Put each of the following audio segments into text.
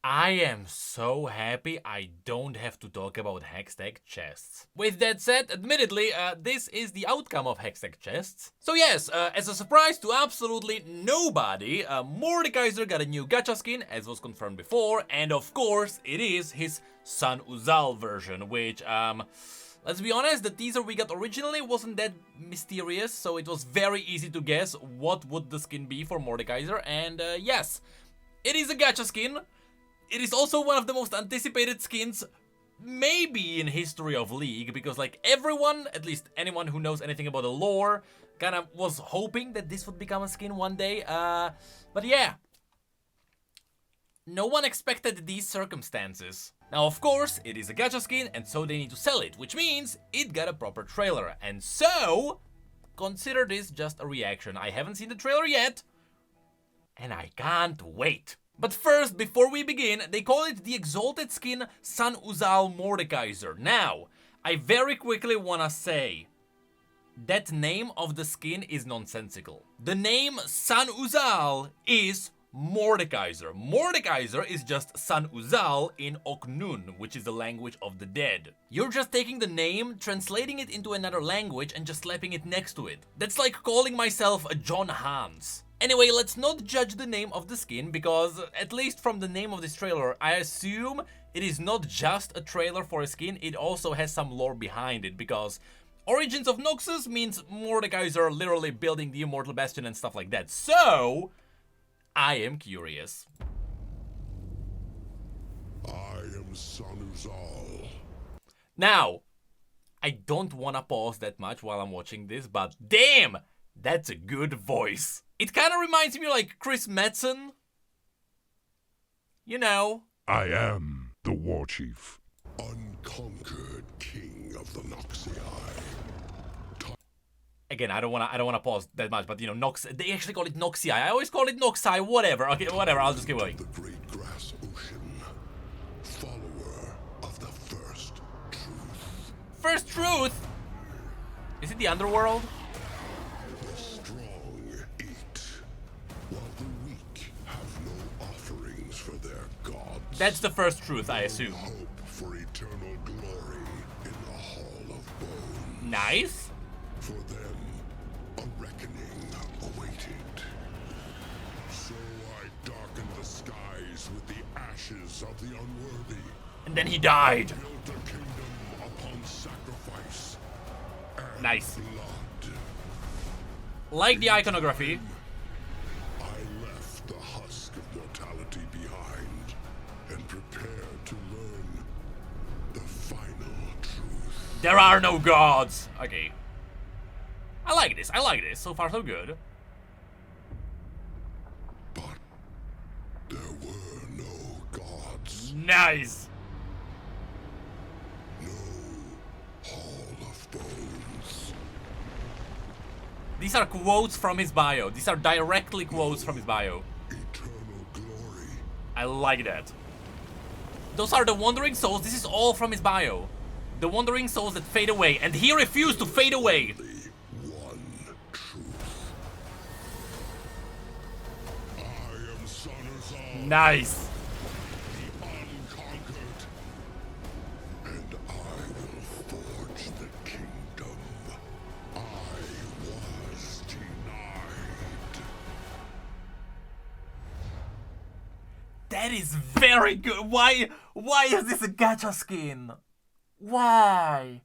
I am so happy I don't have to talk about Hextech chests. With that said, admittedly, this is the outcome of Hextech chests. So yes, as a surprise to absolutely nobody, Mordekaiser got a new gacha skin, as was confirmed before, and of course, it is his San Uzal version, which, let's be honest, the teaser we got originally wasn't that mysterious, so it was very easy to guess what would the skin be for Mordekaiser, and yes, it is a gacha skin. It is also one of the most anticipated skins, maybe in history of League, because like everyone, at least anyone who knows anything about the lore, kind of was hoping that this would become a skin one day. But yeah, no one expected these circumstances. Now, of course, it is a gacha skin, and so they need to sell it, which means it got a proper trailer. And so, consider this just a reaction. I haven't seen the trailer yet, and I can't wait. But first, before we begin, they call it the Exalted Skin San Uzal Mordekaiser. Now, I very quickly wanna say, that name of the skin is nonsensical. The name San Uzal is Mordekaiser. Mordekaiser is just San Uzal in Oknun, which is the language of the dead. You're just taking the name, translating it into another language, and just slapping it next to it. That's like calling myself a John Hans. Anyway, let's not judge the name of the skin, because, at least from the name of this trailer, I assume it is not just a trailer for a skin, it also has some lore behind it, because Origins of Noxus means Mordekaiser literally building the Immortal Bastion and stuff like that, so I am curious. I am San Uzal. Now, I don't wanna pause that much while I'm watching this, but damn, that's a good voice. It kind of reminds me like Chris Metzen. You know. I am the War Chief. Unconquered King of the Noxii. Again, I don't wanna pause that much, but you know, Nox. They actually call it Noxii. I always call it Noxai. Whatever. Okay, whatever. I'll just keep going. The Great Grass Ocean, follower of the First Truth. First Truth. Is it the underworld? The strong eat, while the weak have no offerings for their gods. That's the First Truth, I assume. Hope for eternal glory in the Hall of Bones. Nice. For them, a reckoning awaited. So I darkened the skies with the ashes of the unworthy. And then he died. Built a kingdom upon sacrifice and Nice. blood. Like the iconography. I left the husk of mortality behind and prepared to learn the final truth. There are no gods. Okay. I like this. I like this. So far, so good. But there were no gods, Nice. no Hall of Bones. These are quotes from his bio. These are directly quotes from his bio. Eternal glory. I like that. Those are the Wandering Souls. This is all from his bio. The Wandering Souls that fade away. And he refused to fade away. The one truth. I am San Uzal, Nice. the unconquered, and I will forge the kingdom I was denied. That is very good. Why is this a gacha skin? Why?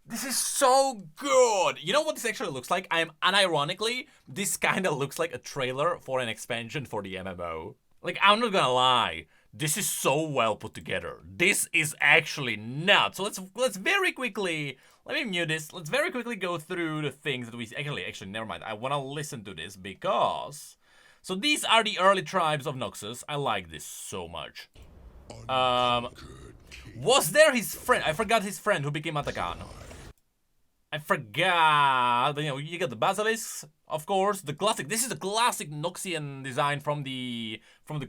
This is so good. You know what this actually looks like? Unironically, this kind of looks like a trailer for an expansion for the MMO. Like, I'm not gonna lie. This is so well put together. This is actually nuts. So let's very quickly, let me mute this. Let's very quickly go through the things that we actually never mind. I want to listen to this because so these are the early tribes of Noxus. I like this so much. Was there his friend? I forgot his friend who became Atakan. I forgot, but you know, you got the basilisks, of course, the classic. This is a classic Noxian design from the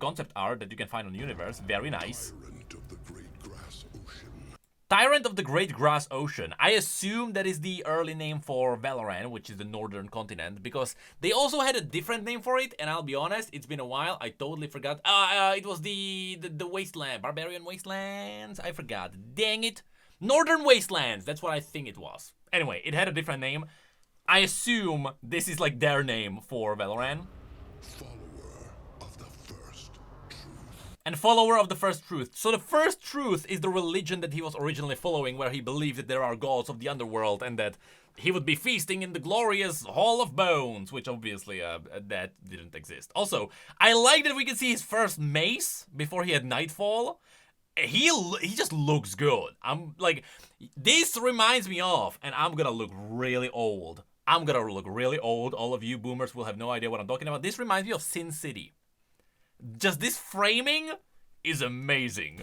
concept art that you can find on Universe. Very nice. Tyrant of the Great Grass Ocean. Tyrant of the Great Grass Ocean. I assume that is the early name for Valoran, which is the northern continent, because they also had a different name for it, and I'll be honest, it's been a while, I totally forgot. It was the Wasteland, Barbarian Wastelands, I forgot, dang it. Northern Wastelands, that's what I think it was. Anyway, it had a different name. I assume this is like their name for Valoran. And follower of the first truth. So the first truth is the religion that he was originally following, where he believed that there are gods of the underworld and that he would be feasting in the glorious Hall of Bones, which obviously that didn't exist. Also, I like that we can see his first mace before he had Nightfall. He just looks good. I'm like, this reminds me of, and I'm gonna look really old. I'm gonna look really old. All of you boomers will have no idea what I'm talking about. This reminds me of Sin City. Just this framing is amazing.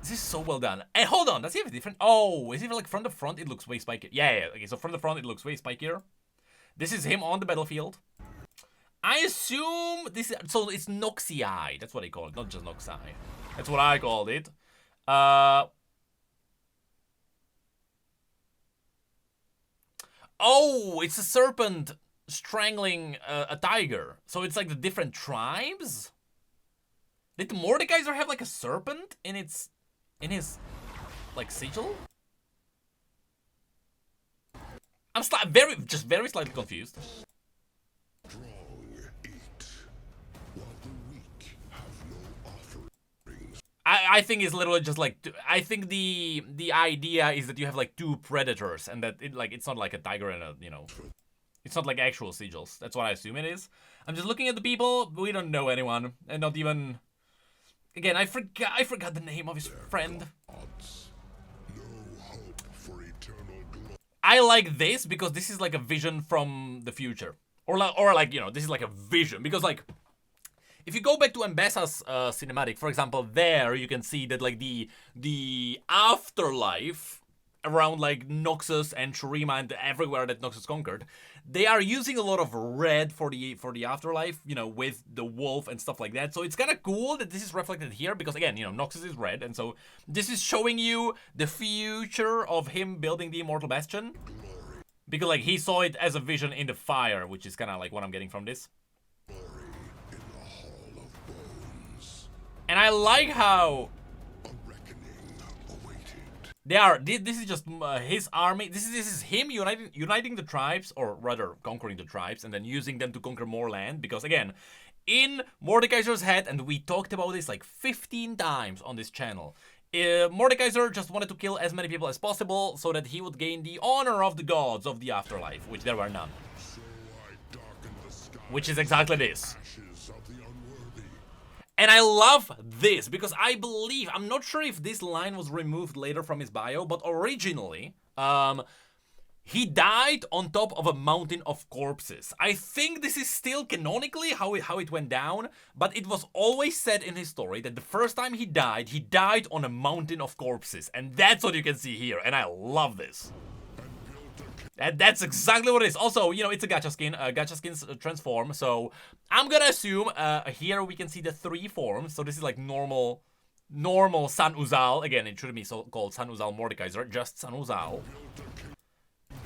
This is so well done. Hey, hold on, does he have a different? Oh, is he like from the front? It looks way spikier. Yeah. Okay, so from the front it looks way spikier. This is him on the battlefield. I assume this is, so it's Noxii. That's what they call it, not just Noxii. That's what I called it. Oh, it's a serpent strangling a tiger. So it's like the different tribes? Did the Mordekaiser have like a serpent in his like sigil? I'm very slightly confused. I think it's literally just like, I think the idea is that you have like two predators and that it's not like a tiger and a, you know, it's not like actual sigils. That's what I assume it is. I'm just looking at the people. We don't know anyone, and not even. Again, I forgot the name of his friend. I like this because this is like a vision from the future, or like you know, this is like a vision because like. If you go back to Mbessa's cinematic, for example, there you can see that like the afterlife around like Noxus and Shurima and everywhere that Noxus conquered, they are using a lot of red for the afterlife, you know, with the wolf and stuff like that. So it's kind of cool that this is reflected here because again, you know, Noxus is red, and so this is showing you the future of him building the Immortal Bastion. Because like he saw it as a vision in the fire, which is kind of like what I'm getting from this. And I like how they are. This is just his army. This is him uniting the tribes, or rather conquering the tribes, and then using them to conquer more land. Because again, in Mordekaiser's head, and we talked about this like 15 times on this channel, Mordekaiser just wanted to kill as many people as possible so that he would gain the honor of the gods of the afterlife, which there were none. Which is exactly this. And I love this because I believe, I'm not sure if this line was removed later from his bio, but originally, he died on top of a mountain of corpses. I think this is still canonically how it went down, but it was always said in his story that the first time he died on a mountain of corpses. And that's what you can see here, and I love this. That's exactly what it is. Also, you know, it's a gacha skin. Gacha skins transform. So I'm gonna assume here we can see the 3 forms. So this is like normal San Uzal. Again, it shouldn't be so called San Uzal Mordekaiser, just San Uzal.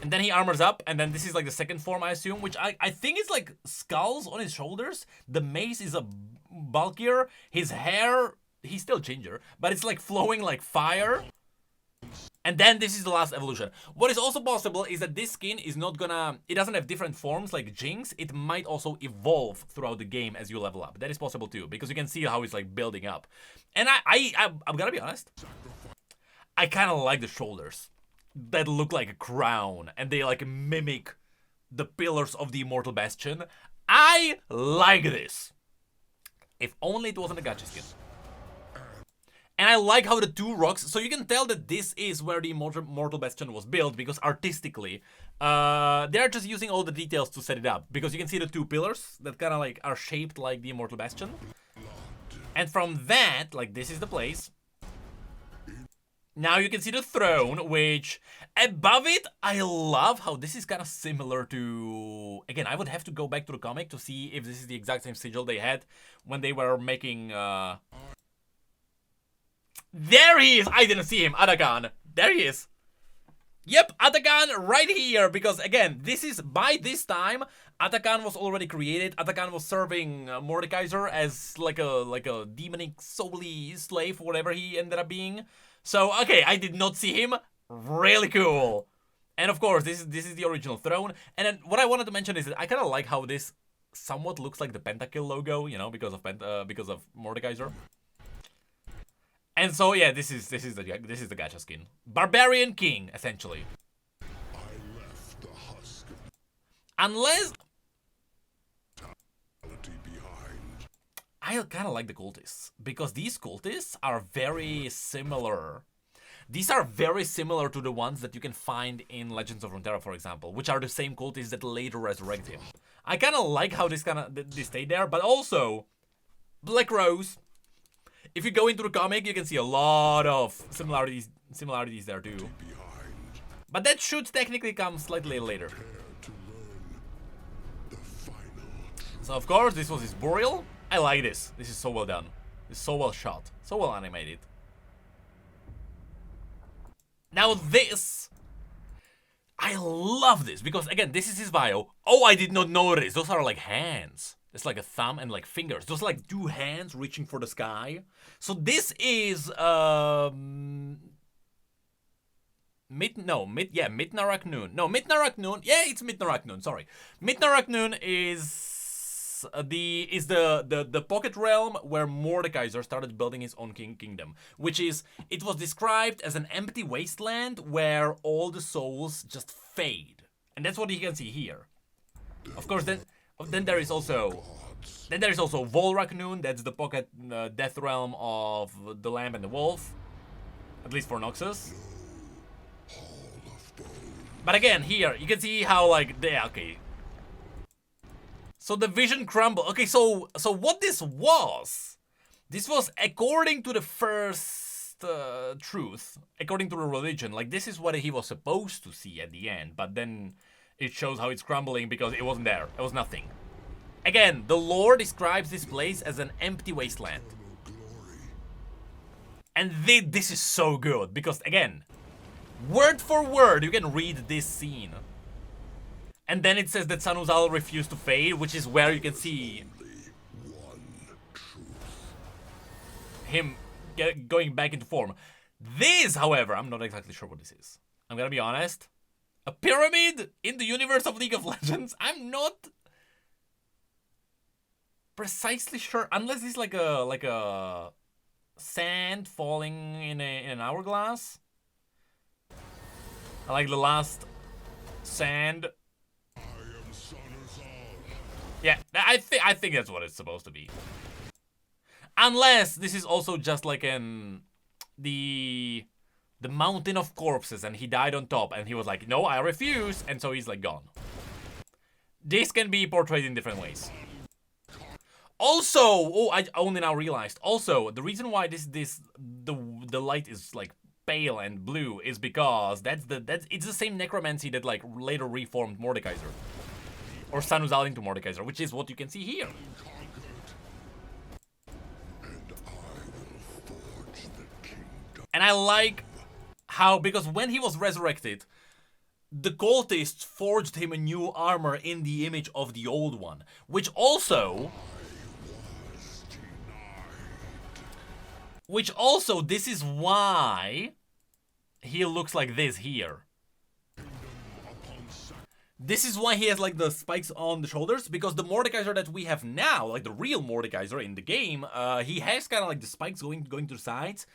And then he armors up, and then this is like the second form, I assume, which I think is like skulls on his shoulders. The mace is a bulkier. His hair, he's still ginger, but it's like flowing like fire. And then this is the last evolution. What is also possible is that this skin is not gonna... It doesn't have different forms like Jinx. It might also evolve throughout the game as you level up. That is possible too, because you can see how it's like building up. And I'm gonna be honest. I kind of like the shoulders that look like a crown, and they like mimic the pillars of the Immortal Bastion. I like this. If only it wasn't a gacha skin. And I like how the 2 rocks, so you can tell that this is where the Immortal Bastion was built, because artistically, they're just using all the details to set it up. Because you can see the 2 pillars that kind of like are shaped like the Immortal Bastion. And from that, like this is the place. Now you can see the throne, which above it, I love how this is kind of similar to... Again, I would have to go back to the comic to see if this is the exact same sigil they had when they were making... There he is! I didn't see him, Atakan. There he is. Yep, Atakan right here, because again, this is, by this time, Atakan was already created. Atakan was serving Mordekaiser as like a demonic soully slave, whatever he ended up being. So, okay, I did not see him. Really cool. And of course, this is the original throne. And then what I wanted to mention is that I kind of like how this somewhat looks like the Pentakill logo, you know, because of Mordekaiser. And so yeah, this is the gacha skin. Barbarian King, essentially. I left the husk Unless behind. I kind of like the cultists, because these cultists are very similar. These are very similar to the ones that you can find in Legends of Runeterra, for example, which are the same cultists that later resurrect him. I kind of like how this stay there, but also Black Rose. If you go into the comic, you can see a lot of similarities there too. But that should technically come slightly later. So of course, this was his burial. I like this. This is so well done. It's so well shot. So well animated. Now this, I love this, because again, this is his bio. Oh, I did not notice. Those are like hands. It's like a thumb and like fingers. Those are like two hands reaching for the sky. So this is Midnarak Noon. No, Midnarak Noon. Yeah, it's Midnarak Noon. Sorry, Midnarak Noon is the pocket realm where Mordekaiser started building his own kingdom, which is, it was described as an empty wasteland where all the souls just fade, and that's what you can see here. Of course, then there is also Volrak Noon. That's the pocket death realm of the Lamb and the Wolf, at least for Noxus. But again, here you can see how like okay. So the vision crumble. Okay, so what this was according to the first truth, according to the religion, like this is what he was supposed to see at the end, but then it shows how it's crumbling because it wasn't there. It was nothing. Again, the lore describes this place as an empty wasteland. And this is so good because, again, word for word, you can read this scene. And then it says that Sanuzal refused to fade, which is where you can see him going back into form. This, however, I'm not exactly sure what this is. I'm gonna be honest. A pyramid in the universe of League of Legends? I'm not precisely sure, unless it's like a sand falling in an hourglass. I like the last sand. Yeah, I think that's what it's supposed to be. Unless this is also just like the mountain of corpses and he died on top and he was like, no, I refuse, and so he's like gone. This can be portrayed in different ways. Also, oh, I only now realized. Also, the reason why the light is like pale and blue is because it's the same necromancy that like later reformed Mordekaiser. Or Sanuzal into Mordekaiser, which is what you can see here. And I like how, because when he was resurrected, the cultists forged him a new armor in the image of the old one, which also, this is why he looks like this here. This is why he has like the spikes on the shoulders, because the Mordekaiser that we have now, like the real Mordekaiser in the game, he has kind of like the spikes going to the sides.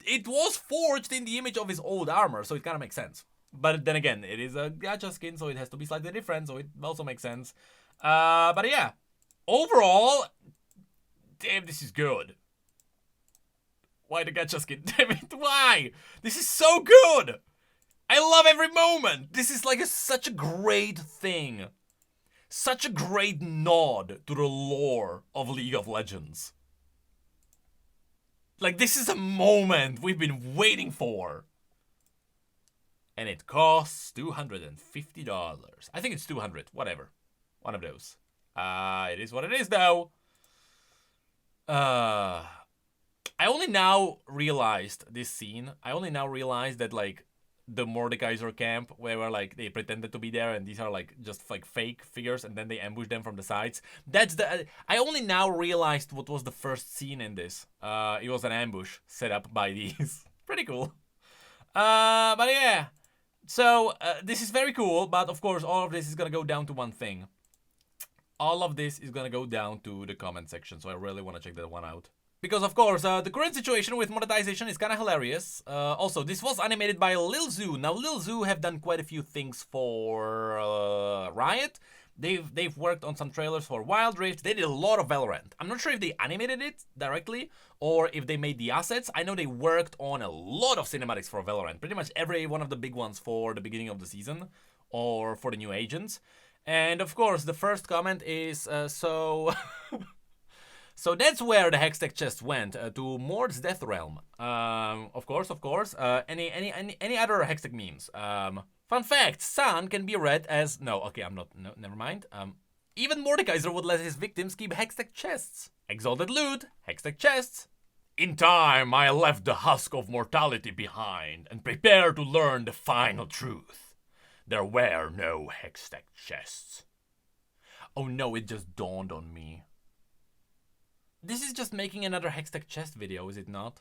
It was forged in the image of his old armor, so it kind of makes sense. But then again, it is a gacha skin, so it has to be slightly different, so it also makes sense. But yeah, overall, damn, this is good. Why the gacha skin? Damn it, why? This is so good! I love every moment! This is like such a great thing. Such a great nod to the lore of League of Legends. Like, this is a moment we've been waiting for. And it costs $250. I think it's 200, whatever. One of those. It is what it is, though. I only now realized this scene. I only now realized that like the Mordekaiser camp where like they pretended to be there and these are like just like fake figures and then they ambush them from the sides. That's the I only now realized what was the first scene in this. It was an ambush set up by these. Pretty cool. But yeah. So this is very cool, but of course all of this is gonna go down to one thing. All of this is gonna go down to the comment section, so I really want to check that one out. Because, of course, the current situation with monetization is kind of hilarious. Also, this was animated by Lil Zoo. Now, Lil Zoo have done quite a few things for Riot. They've worked on some trailers for Wild Rift. They did a lot of Valorant. I'm not sure if they animated it directly or if they made the assets. I know they worked on a lot of cinematics for Valorant. Pretty much every one of the big ones for the beginning of the season or for the new agents. And, of course, the first comment is, so... So that's where the Hextech chest went, to Mord's Death Realm. Of course. Any other Hextech memes? Fun fact, Sun can be read as... No, okay, I'm not... No, never mind. Even Mordekaiser would let his victims keep Hextech chests. Exalted Loot, Hextech chests. In time, I left the husk of mortality behind and prepared to learn the final truth. There were no Hextech chests. Oh no, it just dawned on me. This is just making another Hextech chest video, is it not?